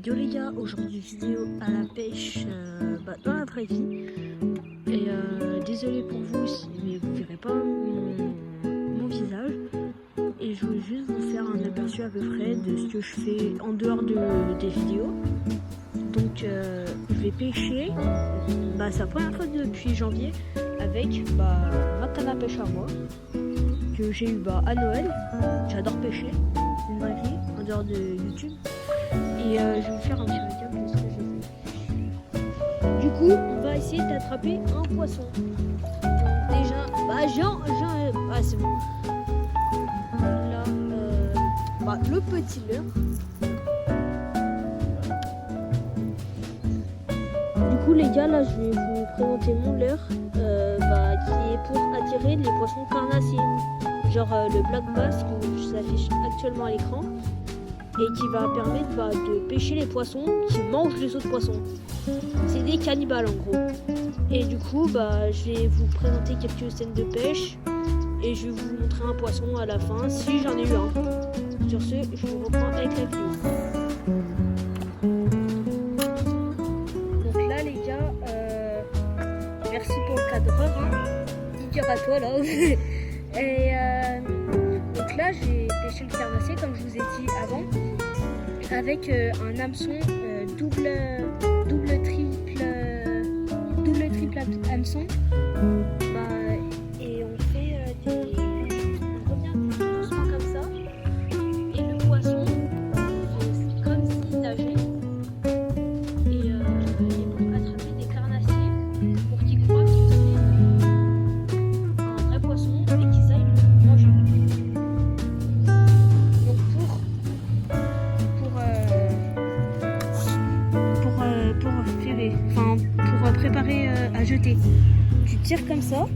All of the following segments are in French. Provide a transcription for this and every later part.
Yo les gars, aujourd'hui vidéo à la pêche dans la vraie vie. Et désolé pour vous, mais vous verrez pas mon visage. Et je voulais juste vous faire un aperçu à peu près de ce que je fais en dehors des vidéos. Donc je vais pêcher, c'est la première fois depuis janvier avec ma canne à pêche à moi que j'ai eu à Noël. J'adore pêcher, c'est une vraie vie en dehors de YouTube. Et je vais vous faire un petit récap de ce que j'ai fait. Du coup, on va essayer d'attraper un poisson. Donc déjà, c'est bon. Là, le petit leurre. Du coup, les gars, là, je vais vous présenter mon leurre qui est pour attirer les poissons carnassiers. Genre le black bass que s'affiche actuellement à l'écran. Et qui va permettre de pêcher les poissons qui mangent les autres poissons. C'est des cannibales en gros. Et du coup, je vais vous présenter quelques scènes de pêche et je vais vous montrer un poisson à la fin si j'en ai eu un. Sur ce, je vous reprends avec la vidéo. Donc là les gars, merci pour le cadreur. Nickel à toi là. Et donc là j'ai pêché le carnassier comme je vous ai dit avant avec un hameçon double triple hameçon. Et on fait on revient doucement comme ça et le poisson fait comme s'il nageait et pour attraper des carnassiers pour qu'ils croient qu'ils c'est un vrai poisson et qu'ils aillent le manger. Donc pour préparer à jeter, tu tires comme ça,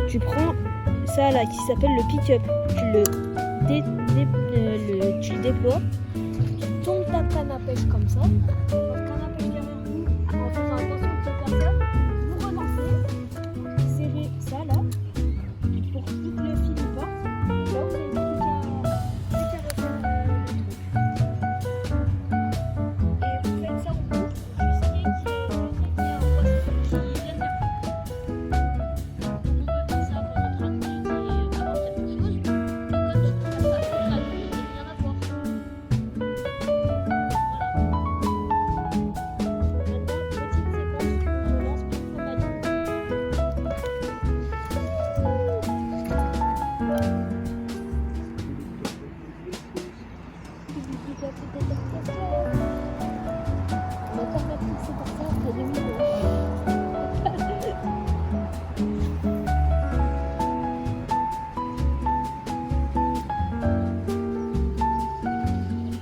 tu prends ça là qui s'appelle le pick-up, tu le déploies, tu tombes ta canne à pêche comme ça, votre canne à pêche derrière vous, en faisant attention de te faire ça, vous relancez, serrez ça là, pour que le fil parte, là vous avez plus qu'à refaire le truc. Et vous faites ça en boucle jusqu'à qu'il y ait un poisson qui vienne vers vous. On peut faire ça pendant 30 minutes et avoir quelque chose, et comme tu peux faire ça toute la nuit et rien avoir.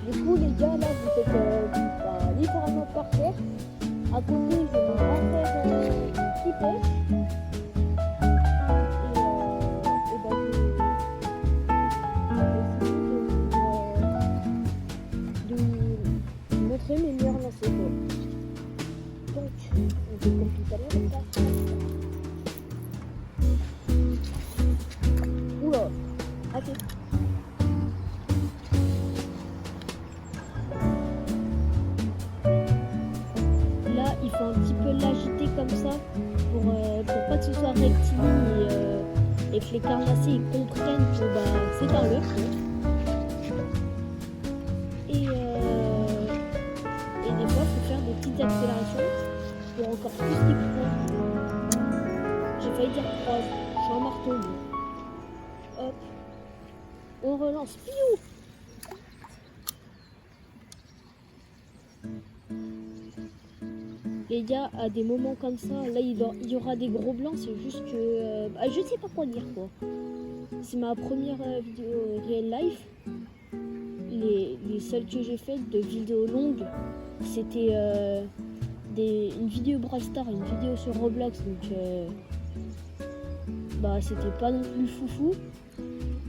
Du coup les gars là vous êtes littéralement par terre. À côté j'ai mon grand frère qui pêche. De vous montrer mes meilleurs lancers. Donc on fait comme tout à l'heure. Oula, ok. Là, il faut un petit peu l'agiter comme ça pour pas que ce soit rectiligne et que les carnassiers ils comprennent que c'est un leurre. Et des fois, il faut faire des petites accélérations pour encore plus les prendre. J'ai failli dire croise, je suis un marteau. Hop, on relance. Piou. Les gars, à des moments comme ça, là il y aura des gros blancs, c'est juste que je sais pas quoi dire quoi. C'est ma première vidéo real life. Les seules que j'ai faites de vidéos longues, c'était une vidéo Brawl Stars, une vidéo sur Roblox, donc c'était pas non plus foufou.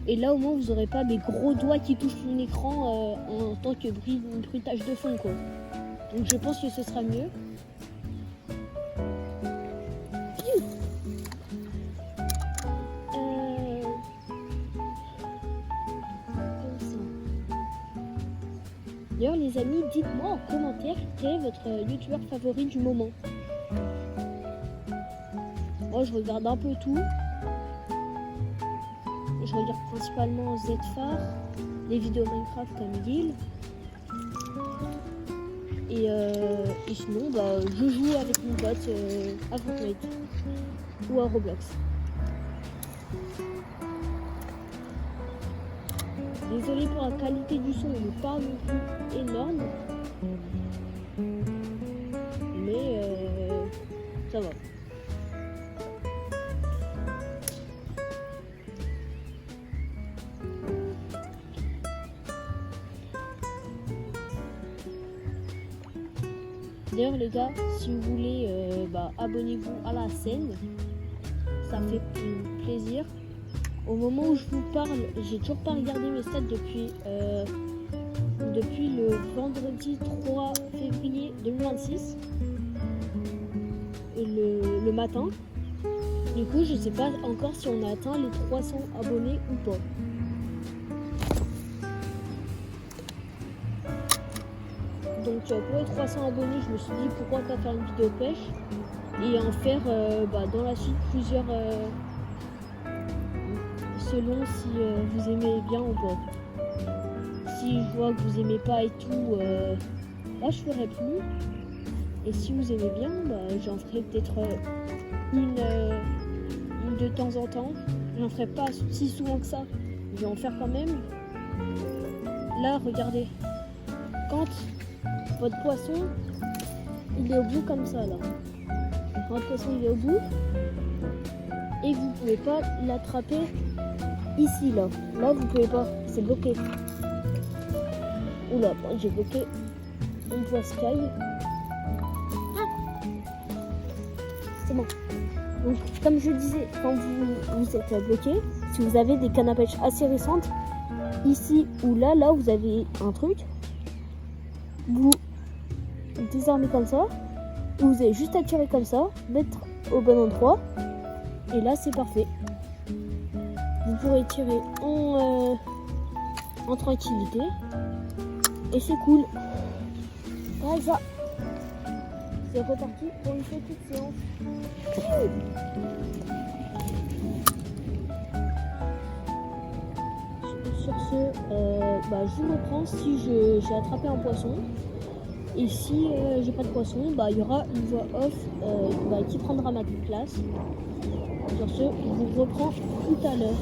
Et là au moins vous aurez pas mes gros doigts qui touchent mon écran en tant que bruitage de fond quoi. Donc je pense que ce sera mieux. Comme ça. D'ailleurs les amis, dites-moi en commentaire quel est votre youtubeur favori du moment. Moi je regarde un peu tout. Je regarde principalement Zfar, les vidéos Minecraft comme Guil. Et sinon je joue avec mon pote à Fortnite ou à Roblox. Désolé pour la qualité du son, il n'est pas non plus énorme. Mais ça va. D'ailleurs les gars, si vous voulez, abonnez-vous à la chaîne. Ça fait plaisir. Au moment où je vous parle, j'ai toujours pas regardé mes stats depuis le vendredi 3 février 2026, le matin. Du coup, je sais pas encore si on a atteint les 300 abonnés ou pas. Donc pour les 300 abonnés, je me suis dit pourquoi pas faire une vidéo pêche et en faire dans la suite plusieurs selon si vous aimez bien ou pas. Si je vois que vous aimez pas et tout, là je ferai plus. Et si vous aimez bien, j'en ferai peut-être une de temps en temps. J'en ferai pas si souvent que ça. Je vais en faire quand même. Là, regardez. Quand votre poisson, il est au bout comme ça là. Votre poisson il est au bout et vous pouvez pas l'attraper ici là. Là vous pouvez pas, c'est bloqué. Oula, j'ai bloqué une poiscaille. C'est bon. Donc comme je disais, quand vous êtes bloqué, si vous avez des cannes à pêche assez récentes, ici ou là vous avez un truc. Vous désarmez comme ça, vous avez juste à tirer comme ça, mettre au bon endroit, et là c'est parfait. Vous pourrez tirer en tranquillité, et c'est cool. Voilà ça. C'est reparti pour une petite séance. Sur ce, je vous reprends si j'ai attrapé un poisson. Et si j'ai pas de poisson, il y aura une voix off qui prendra ma place. Sur ce, je vous reprends tout à l'heure.